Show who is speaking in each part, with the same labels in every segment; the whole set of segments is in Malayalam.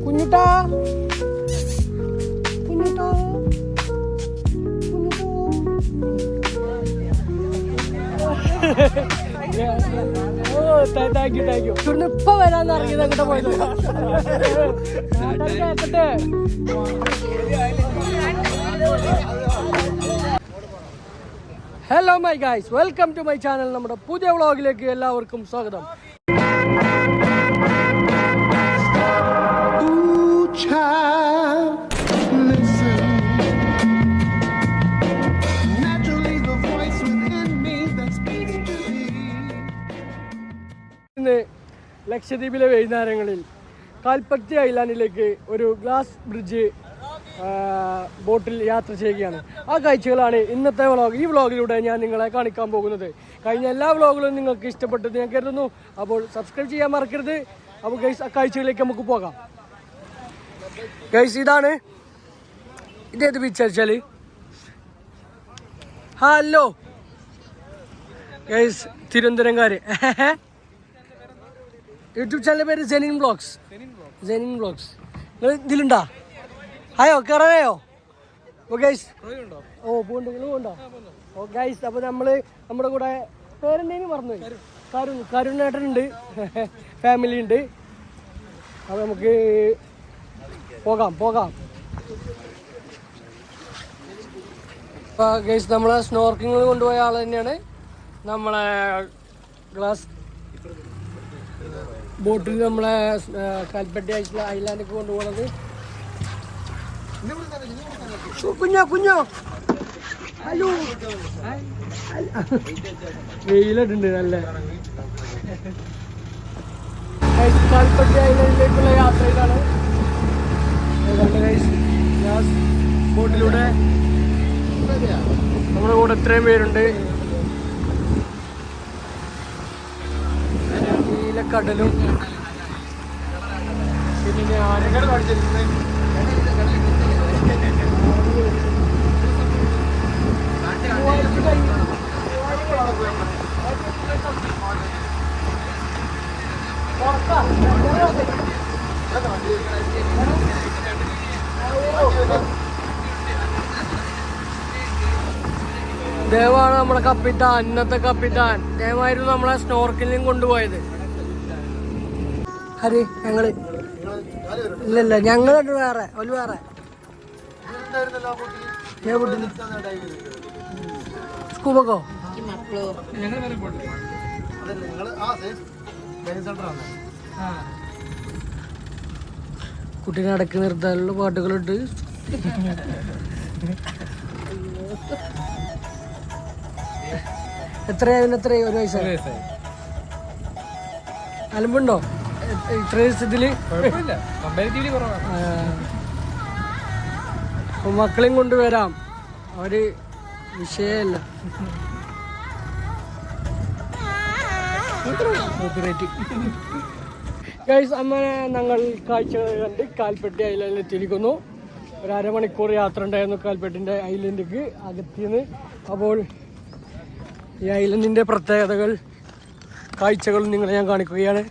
Speaker 1: കുഞ്ഞുട്ടാ കുഞ്ഞുട്ടാ താങ്ക് യു ഇപ്പൊ വരാന്ന് ഇറങ്ങിയത് അങ്ങോട്ട് പോയത് കേക്കട്ടെ. Hello my guys, welcome to my channel. നമ്മുടെ പുതിയ വ്ളോഗിലേക്ക് എല്ലാവർക്കും സ്വാഗതം. ഇന്ന് ലക്ഷദ്വീപിലെ വൈകുന്നേരങ്ങളിൽ കാൽപ്പത്തി ഐലാൻഡിലേക്ക് ഒരു ഗ്ലാസ് ബ്രിഡ്ജ് ബോട്ടിൽ യാത്ര ചെയ്യുകയാണ്. ആ കാഴ്ചകളാണ് ഇന്നത്തെ വ്ളോഗ്. ഈ വ്ളോഗിലൂടെ ഞാൻ നിങ്ങളെ കാണിക്കാൻ പോകുന്നത്. കഴിഞ്ഞ എല്ലാ വ്ളോഗുകളും നിങ്ങൾക്ക് ഇഷ്ടപ്പെട്ടത് ഞാൻ കരുതുന്നു. അപ്പോൾ സബ്സ്ക്രൈബ് ചെയ്യാൻ മറക്കരുത്. അപ്പോൾ ഗൈസ്, ആ കാഴ്ചകളിലേക്ക് നമുക്ക് പോകാം. ഗൈസ്, ഇതാണ് ഇതേത് ബീച്ച് വെച്ചാൽ ഹലോ ഗൈസ്, തിരുവനന്തപുരംകാര്. യൂട്യൂബ് ചാനലിൻ്റെ പേര് ജെനിൻ വ്ളോഗ്സ്. നിങ്ങൾ ഇതിലുണ്ടാ? ആയോ കയറായോ? ഓ ഗൈസ്, ഓ പോണ്ട്, നിങ്ങൾ പോണ്ടോ? ഓ ഗൈസ്, അപ്പോൾ നമ്മുടെ കൂടെ പേരെന്തേലും മറന്നു, കരുണേട്ടനുണ്ട്, ഫാമിലി ഉണ്ട്. അപ്പോൾ നമുക്ക് പോകാം. അപ്പോൾ ഗൈസ്, നമ്മളെ സ്നോർക്കിങ്ങിൽ കൊണ്ടുപോയ ആൾ തന്നെയാണ് നമ്മളെ ഗ്ലാസ് ബോട്ടിൽ നമ്മളെ കൽപ്പറ്റ ഐലാൻഡിലേക്ക് കൊണ്ടുപോകുന്നത്. കുഞ്ഞോ ഹലോ, വെയിലുണ്ട് നല്ല. കൽപ്പറ്റ ഐലാൻഡിലേക്കുള്ള യാത്ര ഇതാണ്. ബോട്ടിലൂടെ നമ്മുടെ കൂടെ ഇത്രയും പേരുണ്ട്. നീലക്കടലും പിന്നെ ആനകൾ കാണിച്ചിരുന്നത്. ദേവാണ് നമ്മളെ കപ്പിത്താൻ, ഇന്നത്തെ കപ്പിത്താൻ. ദേവായിരുന്നു നമ്മളെ സ്നോർക്കിലും കൊണ്ടുപോയത്. ഹരി, ഞങ്ങള് ഇല്ല ഞങ്ങളുണ്ട് വേറെ സ്കൂബക്കോ. കുട്ടീനെ അടക്കി നിർത്താനുള്ള പാട്ടുകളുണ്ട്. എത്രയായി? ഒരു വയസ്സായി. അലമ്പുണ്ടോ ഇത്ര ഇതില്? മക്കളെയും കൊണ്ടുവരാം, ഒരു വിഷയമല്ല. ഗൈസ്, അങ്ങനെ ഞങ്ങൾ കാഴ്ചകൾ കണ്ട് കാൽപ്പറ്റ ഐലൻഡിൽ എത്തിയിരിക്കുന്നു. ഒരു അരമണിക്കൂർ യാത്ര ഉണ്ടായിരുന്നു കാൽപ്പറ്റിൻ്റെ ഐലൻഡിലേക്ക് അകത്തിന്ന്. അപ്പോൾ ഈ ഐലൻഡിൻ്റെ പ്രത്യേകതകൾ, കാഴ്ചകളും നിങ്ങളെ ഞാൻ കാണിക്കുകയാണ്.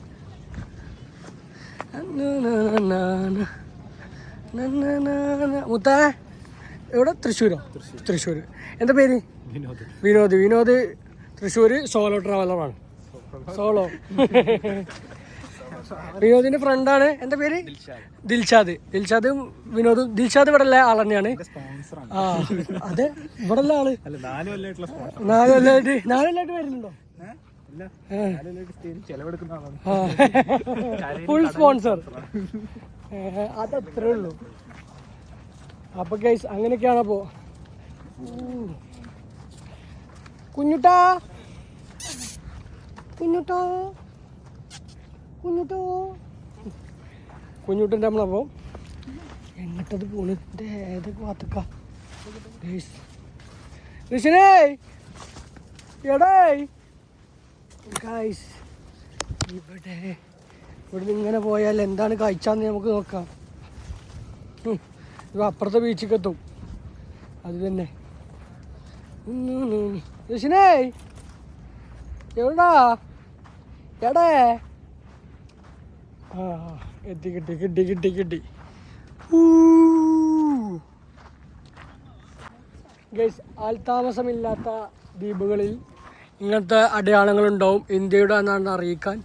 Speaker 1: മുത്താ എവിടെ? തൃശ്ശൂർ. എന്താ പേര്? വിനോദ്. തൃശ്ശൂർ സോളോ ട്രാവലറാണ്. വിനോദിന്റെ ഫ്രണ്ടാണ്. എന്താ പേര്? ദിൽഷാദ്. വിനോദ്. ദിൽഷാദ് ഇവിടെ ഉള്ള ആൾ തന്നെയാണ്. ആ അതെ, ഇവിടെ ഉള്ള ആള് 4 കൊല്ലമായിട്ട് വരുന്നുണ്ടോ? Full sponsor. അതത്രേ ഉള്ളൂ. അപ്പൊ ഗൈസ്, അങ്ങനെയൊക്കെയാണ്. അപ്പോ കുഞ്ഞുട്ടാ കുഞ്ഞുട്ടൻ്റെ നമ്മളപ്പോ എങ്ങട്ടത് പോണ്? ഏതൊക്കെ ഭാഗത്തൊക്കെ ഗൈസ്, ഇവിടെ ഇങ്ങനെ പോയാൽ എന്താണ് കാഴ്ചന്ന് നമുക്ക് നോക്കാം. ഇപ്പൊ അപ്പുറത്തെ ബീച്ചിലേക്ക് എത്തും. അത് തന്നെ. എവിടാ? ആ എത്തി കിട്ടി കിട്ടി കിട്ടി കിട്ടി. ഗൈസ്, ആൾതാമസമില്ലാത്ത ദ്വീപുകളിൽ ഇങ്ങനത്തെ അടയാളങ്ങളുണ്ടാവും. ഇന്ത്യയുടെ എന്നാണ് അറിയിക്കാൻ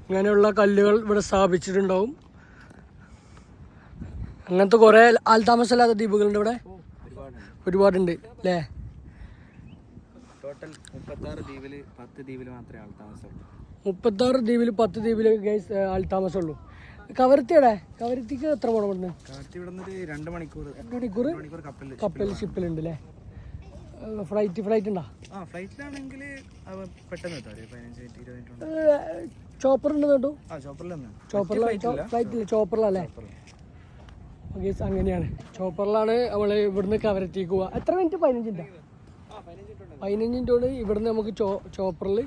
Speaker 1: ഇങ്ങനെയുള്ള കല്ലുകൾ ഇവിടെ സ്ഥാപിച്ചിട്ടുണ്ടാവും. അങ്ങനത്തെ കുറേ ആൾതാമസമില്ലാത്ത ദ്വീപുകളുണ്ട് ഇവിടെ, ഒരുപാടുണ്ട് അല്ലേ?
Speaker 2: ടോട്ടൽ 36 ദ്വീപിൽ 10 ദ്വീപിൽ മാത്രമേ ആൾതാമസമുള്ളൂ.
Speaker 1: 36 ദ്വീപിൽ 10 ദ്വീപിൽ ഗൈസ് ആൾതാമസമുള്ളൂ. കവരത്തിയുടെ കവരത്തിക്ക് എത്ര പോകണം ഇവിടുന്ന്?
Speaker 2: കവരത്തി ഇവിടെ നിന്ന് 2 മണിക്കൂർ
Speaker 1: കപ്പൽ ഷിപ്പിലുണ്ട് അല്ലേ? ഫ്ലൈറ്റ് ഉണ്ടോ?
Speaker 2: ഫ്ലൈറ്റിലാണെങ്കിൽ പെട്ടെന്ന് എത്താം, 15-20 മിനിറ്റ്.
Speaker 1: ചോപ്പർ ഉണ്ട് കേട്ടോ.
Speaker 2: ഫ്ലൈറ്റില്ല,
Speaker 1: ചോപ്പറിലല്ലേ? ഗൈസ് അങ്ങനെയാണ്, ചോപ്പറിലാണ് നമ്മൾ ഇവിടുന്ന് കവരത്തിക്ക് പോവുക. എത്ര മിനിറ്റ്? 15 മിനിറ്റ് കൊണ്ട് ഇവിടുന്ന് നമുക്ക് ചോപ്പറിൽ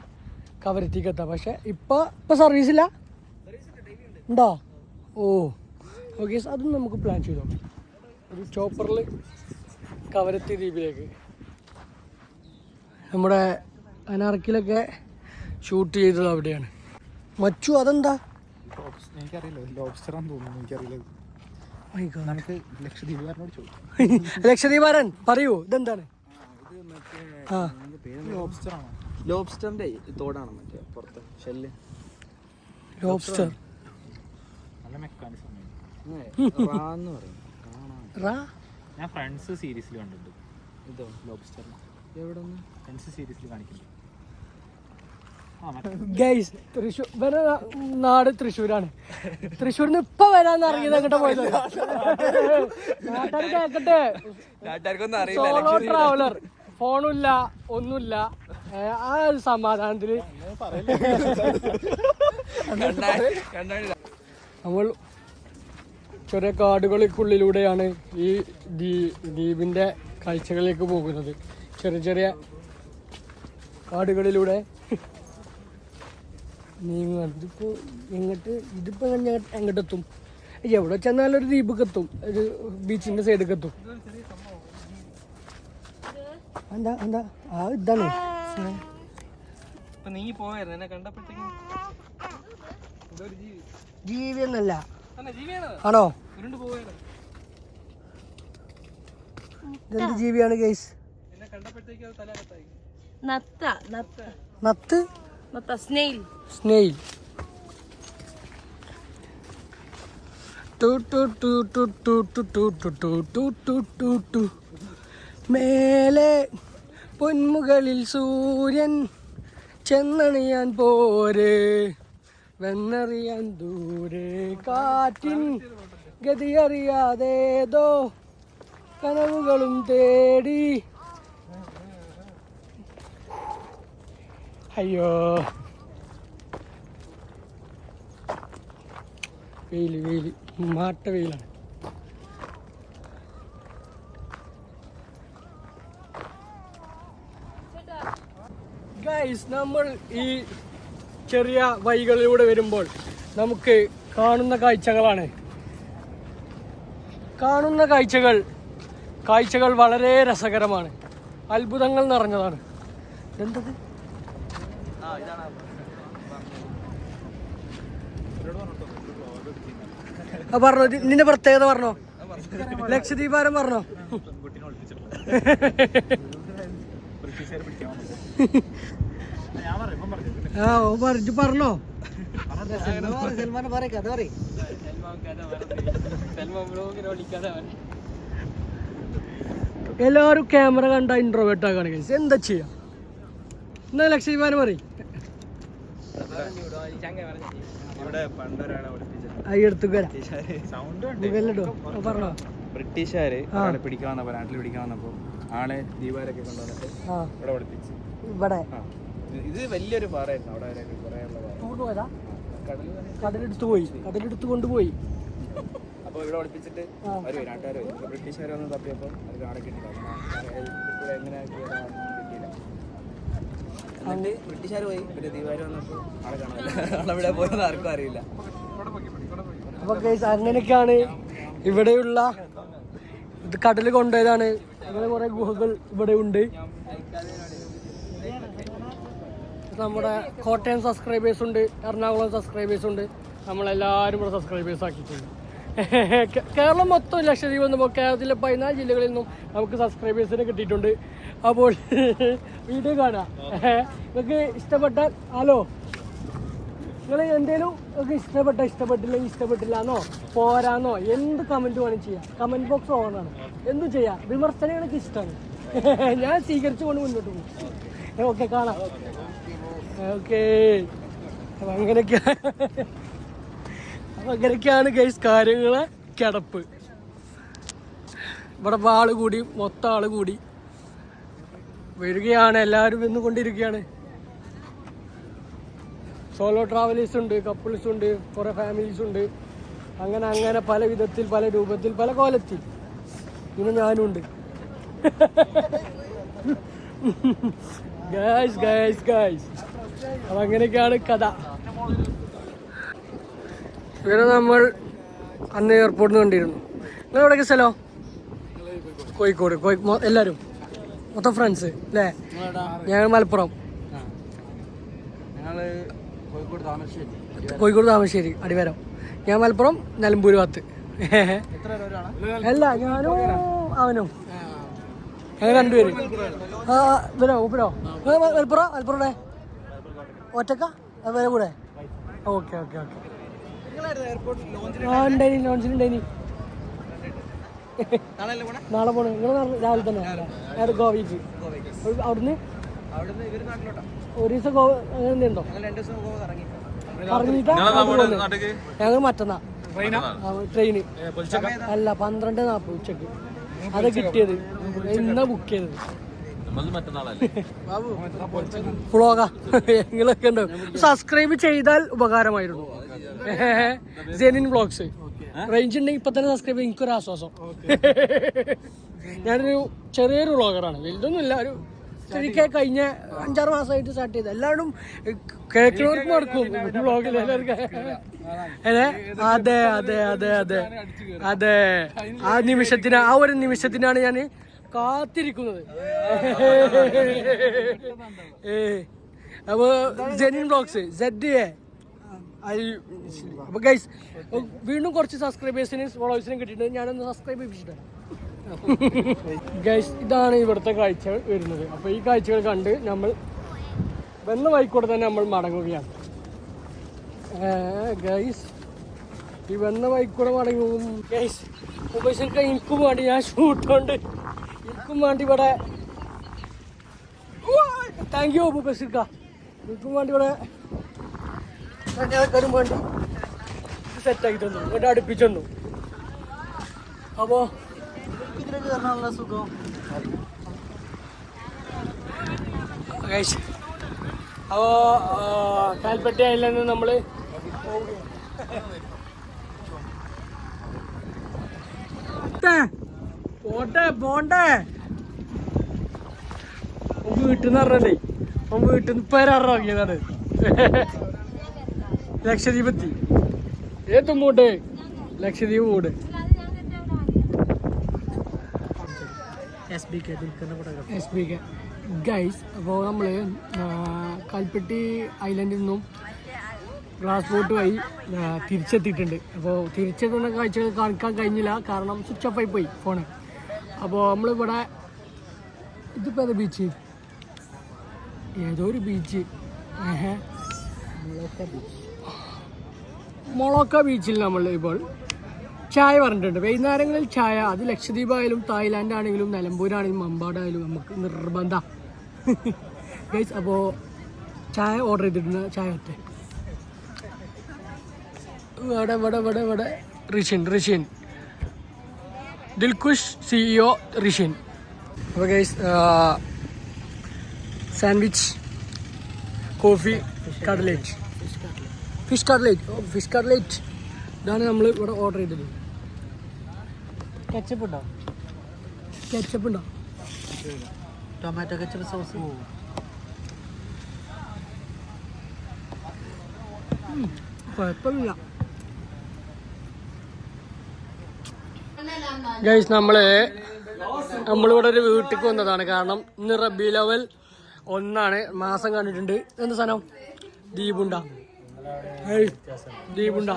Speaker 1: കവരത്തിക്ക് എത്താം. പക്ഷെ ഇപ്പൊ സർവീസില്ല ഉണ്ടോ? ഓ ഓക്കെ, അതും നമുക്ക് പ്ലാൻ ചെയ്തോ. ഒരു ചോപ്പറിൽ കവരത്തി ദ്വീപിലേക്ക്. നമ്മുടെ അനാർക്കിലൊക്കെ ഷൂട്ട് ചെയ്തത് അവിടെയാണ്. മച്ചു അതെന്താ?
Speaker 2: എനിക്കറിയില്ല, ലോബ്സ്റ്ററാന്ന് തോന്നുന്നു, എനിക്കറിയില്ല. നമുക്ക്
Speaker 1: ലക്ഷദ്വീപാരൻ പറയൂ, ഇതെന്താണ്?
Speaker 2: ലോബ്സ്റ്ററിന്റെ തോടാണ്, മറ്റേ പുറത്ത് ഷെല്ല്.
Speaker 1: ലോബ്സ്റ്റർ
Speaker 3: ഞാൻ ഫ്രണ്ട്സ് സീരീസിൽ കണ്ടിട്ടുണ്ട്.
Speaker 2: ഇതോ ലോബ്സ്റ്റർ എവിടെ
Speaker 3: ഫ്രണ്ട്സ് സീരീസിൽ കാണിക്കുന്നുണ്ട്.
Speaker 1: ഗൈസ്, തൃശ്ശൂർ നാട് തൃശ്ശൂരാണ്. തൃശ്ശൂരിന് ഇപ്പൊ വരാന്ന് ഇറങ്ങിയത് അങ്ങോട്ട് പോയത്. നാട്ടുകാർ കേക്കട്ടെ, സോളോ ട്രാവലർ, ഫോണുമില്ല ഒന്നുമില്ല. ആ ഒരു സമാധാനത്തില് നമ്മൾ ചെറിയ കാടുകൾക്കുള്ളിലൂടെയാണ് ഈ ദ്വീപിന്റെ കാഴ്ചകളിലേക്ക് പോകുന്നത്. ചെറിയ ചെറിയ കാടുകളിലൂടെ നീങ്ങുകയാണ്. ഇതിപ്പോ എങ്ങോട്ടെത്തും? എവിടെ ചെന്നാലും ഒരു ദ്വീപൊക്കെ എത്തും, ഒരു ബീച്ചിന്റെ സൈഡൊക്കെ എത്തും. എന്താ എന്താ ആ ഇതാണ്
Speaker 2: നീ പോയായിരുന്നു എന്നെ കണ്ടപ്പോഴത്തേക്കും.
Speaker 1: ജീവി എന്നല്ല ആണോ? ഇതെന്ത് ജീവിയാണ് ഗൈസ്? നത്ത്, സ്നെയിൽ. മേലെ പൊന്മുകളിൽ സൂര്യൻ ചെന്നണിയാൻ പോരെ, വെന്നറിയാൻ ദൂരെ കാറ്റിൻ ഗതിയറിയാതേതോ കനവുകളും തേടി. അയ്യോ, വെയില് മാട്ട വെയിലാണ്. ഗൈസ്, നമ്മൾ ഈ ചെറിയ വഴികളിലൂടെ വരുമ്പോൾ നമുക്ക് കാണുന്ന കാഴ്ചകൾ വളരെ രസകരമാണ്, അത്ഭുതങ്ങൾ നിറഞ്ഞതാണ്. എന്തത്? പറഞ്ഞോ, നിന്റെ പ്രത്യേകത പറഞ്ഞോ, ലക്ഷദ്വീപാരം പറഞ്ഞോ. പറഞ്ഞോ. എല്ലാവരും ക്യാമറ കണ്ട ഇൻട്രോവേർട്ട് ആക്കാണ്. എന്താ ചെയ്യാ? എന്നാ ലക്ഷദ്വീപാരം പറയും.
Speaker 2: ബ്രിട്ടീഷുകാര് പിടിക്കാൻ വന്നപ്പോ, നാട്ടിൽ പിടിക്കാൻ വന്നപ്പോ ആളെ ദ്വീപാരൊക്കെ കൊണ്ടുവന്നിട്ട് ഇവിടെ പഠിപ്പിച്ചു. ഇത് വലിയൊരു പാറയായിരുന്നു, അവിടെ
Speaker 1: കടലെടുത്ത് കൊണ്ടുപോയി.
Speaker 2: അപ്പൊ ഇവിടെ പഠിപ്പിച്ചിട്ട് നാട്ടുകാർ ബ്രിട്ടീഷുകാർ വന്ന് തപ്പിയപ്പോ അത് ആളെ കിട്ടിയില്ല. എങ്ങനെ കിട്ടിയില്ല. എന്നിട്ട് ബ്രിട്ടീഷുകാർ പോയി, പിന്നെ ദ്വീപാര് വന്നപ്പോ ആളെ കാണാനില്ല. ആളെവിടെ പോയെന്ന് ആർക്കും അറിയില്ല.
Speaker 1: അപ്പൊ അങ്ങനെയൊക്കെയാണ് ഇവിടെയുള്ള കടൽ കൊണ്ടുപോയതാണ്. അങ്ങനെ കുറെ ഗുഹകൾ ഇവിടെ ഉണ്ട്. നമ്മുടെ കോട്ടയം സബ്സ്ക്രൈബേഴ്സ് ഉണ്ട്, എറണാകുളം സബ്സ്ക്രൈബേഴ്സ് ഉണ്ട്. നമ്മളെല്ലാവരും ഇവിടെ സബ്സ്ക്രൈബേഴ്സ് ആക്കിയിട്ടുണ്ട്. കേരളം മൊത്തം ലക്ഷദ്വീപ് വന്നപ്പോൾ കേരളത്തിലെ 14 ജില്ലകളിൽ നിന്നും നമുക്ക് സബ്സ്ക്രൈബേഴ്സിനെ കിട്ടിയിട്ടുണ്ട്. അപ്പോൾ വീഡിയോ കാണാം. നിങ്ങൾക്ക് ഇഷ്ടപ്പെട്ടാൽ ഹലോ നിങ്ങൾ എന്തേലും ഒക്കെ ഇഷ്ടപ്പെട്ടില്ലെന്നോ പോരാന്നോ എന്ത് കമൻറ്റ് വേണം ചെയ്യാം. കമൻറ്റ് ബോക്സ് ഓണാണ്, എന്തും ചെയ്യാം. വിമർശനം എനിക്ക് ഇഷ്ടമാണ്, ഞാൻ സ്വീകരിച്ചുകൊണ്ട് മുന്നോട്ട് പോകും. ഓക്കെ കാണാം. ഓക്കെ അപ്പം അങ്ങനെയൊക്കെയാണ് ഗൈസ് കാര്യങ്ങളെ കിടപ്പ്. ഇവിടെ ആള് കൂടി, മൊത്തം ആള് കൂടി വരികയാണ്. എല്ലാവരും വന്നുകൊണ്ടിരിക്കുകയാണ്. സോളോ ട്രാവലേഴ്സ് ഉണ്ട്, കപ്പിൾസ് ഉണ്ട്, കുറേ ഫാമിലീസ് ഉണ്ട്. അങ്ങനെ പല വിധത്തിൽ, പല രൂപത്തിൽ, പല കോലത്തിൽ. പിന്നെ ഞാനും ഉണ്ട്. ഗൈസ് അപ്പം അങ്ങനെയൊക്കെയാണ് കഥ. ഇവരെ നമ്മൾ അന്ന് എയർപോർട്ടിൽ നിന്ന് കണ്ടിരുന്നു. നിങ്ങൾ എവിടെയൊക്കെ സ്ഥലം? കോഴിക്കോട്. എല്ലാവരും മൊത്തം ഫ്രണ്ട്സ് അല്ലേ? ഞങ്ങൾ മലപ്പുറം, കോഴിക്കോട് താമരശ്ശേരി അടിവാരം. ഞാൻ മലപ്പുറം നിലമ്പൂർ ഭാഗത്ത്. അല്ല ഞാനും അവനും ഞങ്ങൾ രണ്ടുപേരും. ഉപ്പരോ മലപ്പുറം ഒറ്റക്ക വേറെ കൂടെ. ഓക്കെ ലോഞ്ചിലുണ്ടായിനി. നാളെ പോണേ. നിങ്ങൾ രാവിലെ തന്നെ ഗോവയ്ക്ക്. അവിടുന്ന് ഒരു ദിവസം ഗോവ അങ്ങനെ ഉണ്ടോ? ഇറങ്ങിയിട്ടാ ഞങ്ങൾ മറ്റന്നാ ട്രെയിന്. അല്ല 12:40 ഉച്ചക്ക്. അത് കിട്ടിയത് ഇന്നാ ബുക്ക് ചെയ്തത്. വ്ളോഗാ നിങ്ങളൊക്കെ ഉണ്ടോ? സബ്സ്ക്രൈബ് ചെയ്താൽ ഉപകാരമായിരുന്നു. ജെനിൻ വ്ളോഗ്സ് റേഞ്ച് ഉണ്ടെങ്കിൽ ഇപ്പൊ തന്നെ സബ്സ്ക്രൈബ്. എനിക്കൊരു ആശ്വാസം. ഞാനൊരു ചെറിയൊരു വ്ളോഗറാണ്, വലുതൊന്നുമില്ല. ഒരു ശരിക്കും കഴിഞ്ഞ 5-6 മാസമായിട്ട് സ്റ്റാർട്ട് ചെയ്ത് എല്ലാവരും കേൾക്കുന്നവർക്ക് മടുക്കും വ്ളോഗിൽ. അതെ ആ ഒരു നിമിഷത്തിനാണ് ഞാൻ കാത്തിരിക്കുന്നത്. അപ്പോൾ ജെനിൻ വ്ളോഗ്സ് ZA. അപ്പോൾ ഗൈസ് വീണ്ടും കുറച്ച് സബ്സ്ക്രൈബേഴ്സിനും ഫോളോവേഴ്സിനും കിട്ടിയിട്ടുണ്ട്. ഞാനൊന്ന് സബ്സ്ക്രൈബ് ചെയ്യിപ്പിച്ചിട്ട് ഗൈസ് ഇതാണ് ഇവിടുത്തെ കാഴ്ചകൾ വരുന്നത്. അപ്പോൾ ഈ കാഴ്ചകൾ കണ്ട് നമ്മൾ വന്ന വഴിക്കൂടെ തന്നെ നമ്മൾ മടങ്ങുകയാണ്. ഗൈസ് ഈ വന്ന വഴിക്കൂടെ മടങ്ങി പോകും. ഗൈസ് മുബൈസിൽക്ക് എനിക്കും വേണ്ടി ഞാൻ ഷൂട്ടുണ്ട്. എനിക്കും വേണ്ടി ഇവിടെ താങ്ക് യു മുബൈസിൽക്ക. എനിക്കും വേണ്ടി ഇവിടെ ആൾക്കാരും വേണ്ടി സെറ്റാക്കി തന്നു, ഇവിടെ അടുപ്പിച്ചു തന്നു. അപ്പോൾ സുഖം അപ്പോൾ കാൽപ്പട്ടി ഐലൻഡ് നമ്മൾ പോണ്ടേ വീട്ടിൽ നിന്ന് പറഞ്ഞേ. വീട്ടിൽ നിന്ന് ഇപ്പം ഇറങ്ങിയതാണ്. ലക്ഷദ്വീപ് എത്തി. ഏതും മൂട്ട് ലക്ഷദ്വീപ് മൂട്. SBK guys. അപ്പോൾ നമ്മൾ കൽപ്പെട്ടി ഐലൻഡിൽ നിന്നും ഗ്ലാസ് ബോട്ട് വഴി തിരിച്ചെത്തിയിട്ടുണ്ട്. അപ്പോൾ തിരിച്ചെത്തുന്ന കാഴ്ചകൾ കാണിക്കാൻ കഴിഞ്ഞില്ല, കാരണം സ്വിച്ച് ഓഫ് ആയി പോയി ഫോണ്. അപ്പോൾ നമ്മളിവിടെ ഇതിപ്പോൾ ഏതാ ബീച്ച്? ഏതോ ഒരു ബീച്ച്, മൊളോക്ക ബീച്ചിൽ നമ്മൾ ഇപ്പോൾ ചായ പറഞ്ഞിട്ടുണ്ട്. വൈകുന്നേരങ്ങളിൽ ചായ, അത് ലക്ഷദ്വീപായാലും തായ്ലാൻഡ് ആണെങ്കിലും നിലമ്പൂരാണെങ്കിലും മമ്പാടായാലും നമുക്ക് നിർബന്ധം ഗൈസ്. അപ്പോൾ ചായ ഓർഡർ ചെയ്തിട്ടുണ്ട്. ചായ ഒറ്റ ഇവിടെ റിഷ്യൻ ദിൽഖുഷ് CEO റിഷ്യൻ. അപ്പോൾ guys sandwich, coffee, cutlet, fish cutlet ഇതാണ് നമ്മൾ ഇവിടെ ഓർഡർ ചെയ്തത്. കെച്ചപ്പ് ഉണ്ടോ? Tomato ketchup sauce. കുഴപ്പമില്ല ഗൈസ്. നമ്മളിവിടെ ഒരു വീട്ടിലേക്ക് വന്നതാണ്, കാരണം ഇന്ന് റബീഉൽ അവ്വൽ 1 മാസം കണ്ടിട്ടുണ്ട്. എന്ത് സാധനം? ദീപുണ്ട ദീപുണ്ട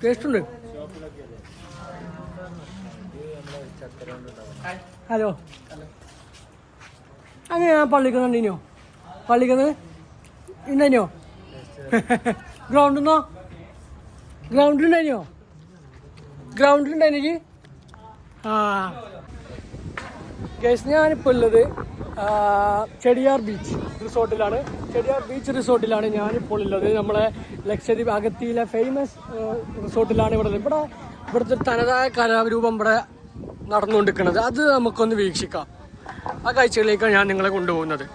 Speaker 1: ടേസ്റ്റ് ഉണ്ട്. ഹലോ, അങ്ങനെ ഞാൻ പള്ളിക്കുന്ന ഉണ്ടോ? പള്ളിക്കുന്നത് ഉണ്ടോ? ഗ്രൗണ്ടിന്നോ? ഗ്രൗണ്ടിലുണ്ടായിനോ? ഗ്രൗണ്ടിലുണ്ടായിനേക്ക്? ആ ഗൈസ്, ഞാനിപ്പോൾ ഉള്ളത് ചെടിയാർ ബീച്ച് റിസോർട്ടിലാണ് ഞാനിപ്പോൾ ഉള്ളത്. നമ്മളെ ലക്ഷദ്വീപ് അഗത്തിയിലെ ഫേമസ് റിസോർട്ടിലാണ് ഇവിടെ ഉള്ളത്. ഇവിടുത്തെ തനതായ കലാരൂപം ഇവിടെ നടന്നുകൊണ്ടിരിക്കുന്നത്. അത് നമുക്കൊന്ന് വീക്ഷിക്കാം. ആ കാഴ്ചകളിലേക്കാണ് ഞാൻ നിങ്ങളെ കൊണ്ടുപോകുന്നത്.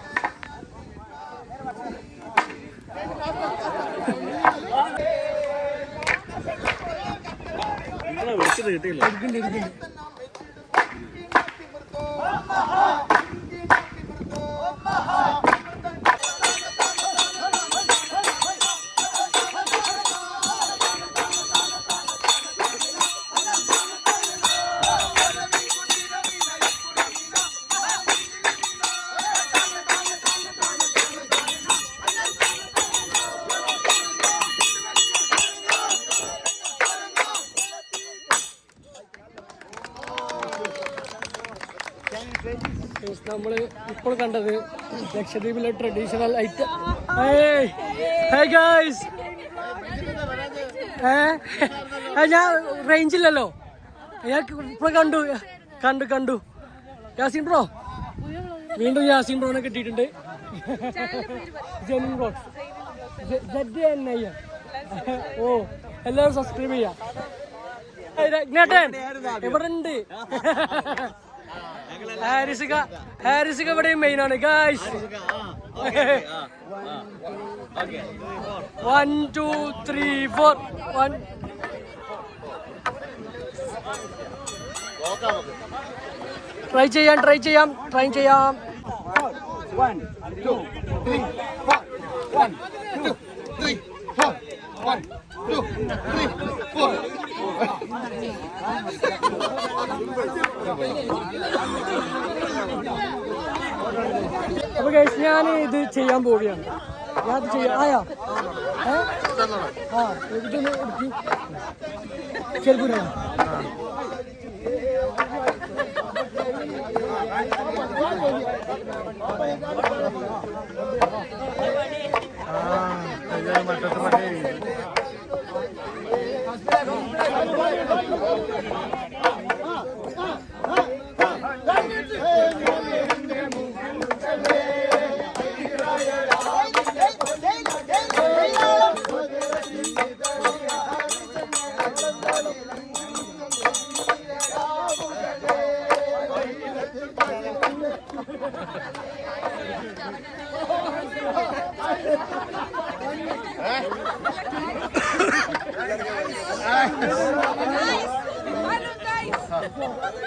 Speaker 1: നമ്മൾ ഇപ്പോൾ കണ്ടത് ലക്ഷദ്വീപിലെ ട്രഡീഷണൽ ഐറ്റം. ഞാൻ റേഞ്ചില്ലല്ലോ, ഞാൻ ഇപ്പോൾ കണ്ടു യാസീൻ ബ്രോ, വീണ്ടും യാസീൻ ബ്രോനെ കിട്ടിയിട്ടുണ്ട്. ജെനിൻ ബ്രോക്സ് ഓ, എല്ലാവരും സബ്സ്ക്രൈബ് ചെയ്യാം. ഇവിടെ ഉണ്ട് ഹാരിസിക ഇവിടെയും മെയിൻ ആണ് ഗായ്സ്. 1 2 3 4 1. ട്രൈ ചെയ്യാം
Speaker 2: 1 2 3 4 1 2 3 4 1 2 3 4.
Speaker 1: അപ്പൊ ഗൈസ്, ഞാൻ ഇത് ചെയ്യാൻ പോവുകയാണ്. ഞാൻ ഇത് ചെയ്യാം. ആയാ ഇതൊന്ന് എടുക്കി ചെറുപ്പൂരാ.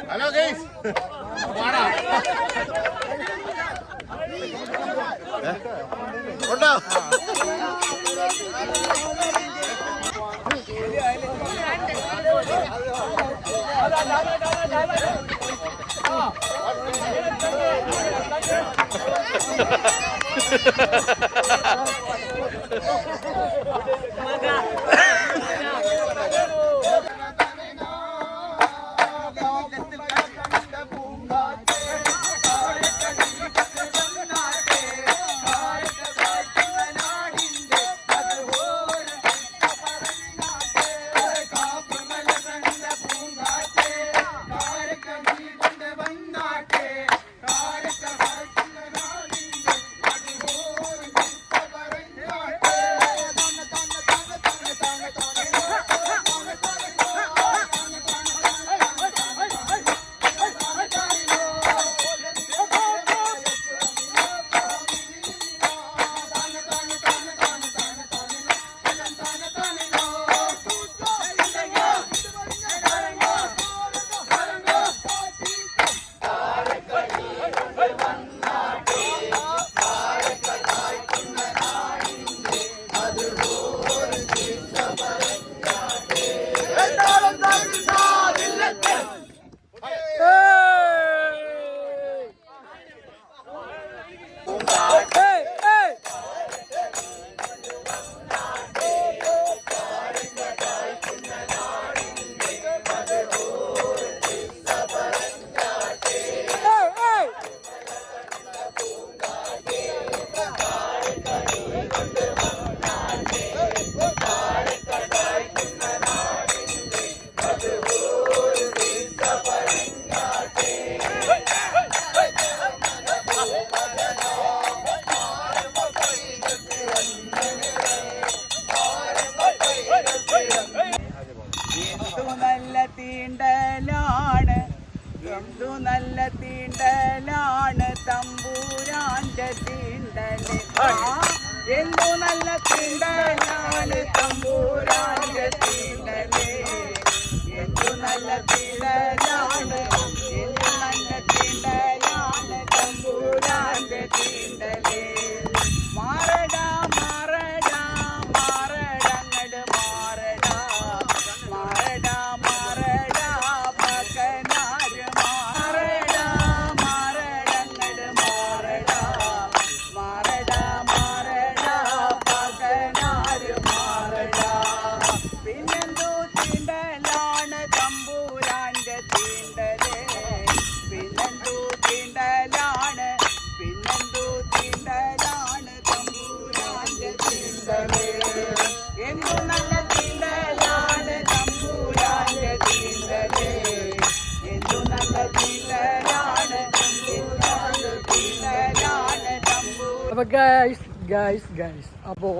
Speaker 2: Hello guys. Undo.
Speaker 4: തീണ്ടലാണ് എന്തു നല്ല തീണ്ടലാണ് തമ്പൂരാന്റെ തീണ്ടല് എന്തു നല്ല തീണ്ടലാണ് തമ്പൂരാന്റെ തീണ്ടല് എന്തു നല്ല തീണ്ടലാണ് എന്തു നല്ല തീണ്ടലാണ് തമ്പൂരാന്റെ തീണ്ടല് മാറടാ മാറടാ മാറടങ്ങട് മാറടാ മാറടാ മാറടാ മകനാര് മാറടാ മാറടങ്ങട് മാറടാ മാറടാ മാറടാ മകനാര് മാറടാ പിന്നെന്തോ തീണ്ടലാണ് തമ്പൂരാന്റെ തീണ്ടല് പിന്നെന്തോ തീണ്ടലാണ് പിന്നെന്തോ തീണ്ടലാണ് തമ്പൂരാന്റെ തീണ്ടല് എന്തു നല്ല തീണ്ടലാണ് തമ്പൂരാന്റെ തീണ്ടല് എന്തു നല്ല തീണ്ടലാണ് എന്തു നല്ല തീണ്ടലാണ് തമ്പൂരാന്റെ
Speaker 1: അപ്പോൾ ഗൈസ് അപ്പോൾ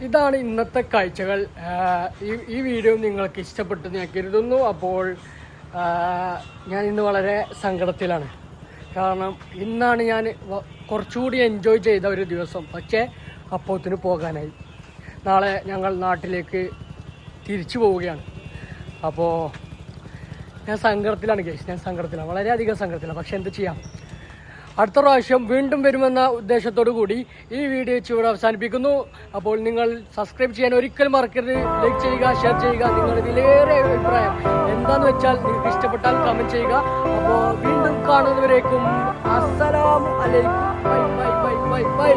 Speaker 1: ഇതാണ് ഇന്നത്തെ കാഴ്ചകൾ. ഈ വീഡിയോ നിങ്ങൾക്ക് ഇഷ്ടപ്പെട്ടെന്ന് ഞാൻ കരുതുന്നു. അപ്പോൾ ഞാൻ ഇന്ന് വളരെ സങ്കടത്തിലാണ്. കാരണം ഇന്നാണ് ഞാൻ കുറച്ചുകൂടി എൻജോയ് ചെയ്ത ഒരു ദിവസം. പക്ഷേ അപ്പോത്തിന് പോകാനായി. നാളെ ഞങ്ങൾ നാട്ടിലേക്ക് തിരിച്ചു പോവുകയാണ്. അപ്പോൾ ഞാൻ സങ്കടത്തിലാണ് ഗൈസ്, ഞാൻ സങ്കടത്തിലാണ്, വളരെയധികം സങ്കടത്തിലാണ്. പക്ഷെ എന്ത് ചെയ്യാം, അടുത്ത പ്രാവശ്യം വീണ്ടും വരുമെന്ന ഉദ്ദേശത്തോടു കൂടി ഈ വീഡിയോ ഇവിടെ അവസാനിപ്പിക്കുന്നു. അപ്പോൾ നിങ്ങൾ സബ്സ്ക്രൈബ് ചെയ്യാൻ ഒരിക്കലും മറക്കരുത്. ലൈക്ക് ചെയ്യുക, ഷെയർ ചെയ്യുക. നിങ്ങളുടെ വിലയേറെ അഭിപ്രായം എന്താണെന്ന് വെച്ചാൽ നിങ്ങൾക്ക് ഇഷ്ടപ്പെട്ടാൽ കമൻറ്റ് ചെയ്യുക. അപ്പോൾ വീണ്ടും കാണുന്നവരേക്കും അസ്സലാമു അലൈക്കും. Bye bye bye bye bye.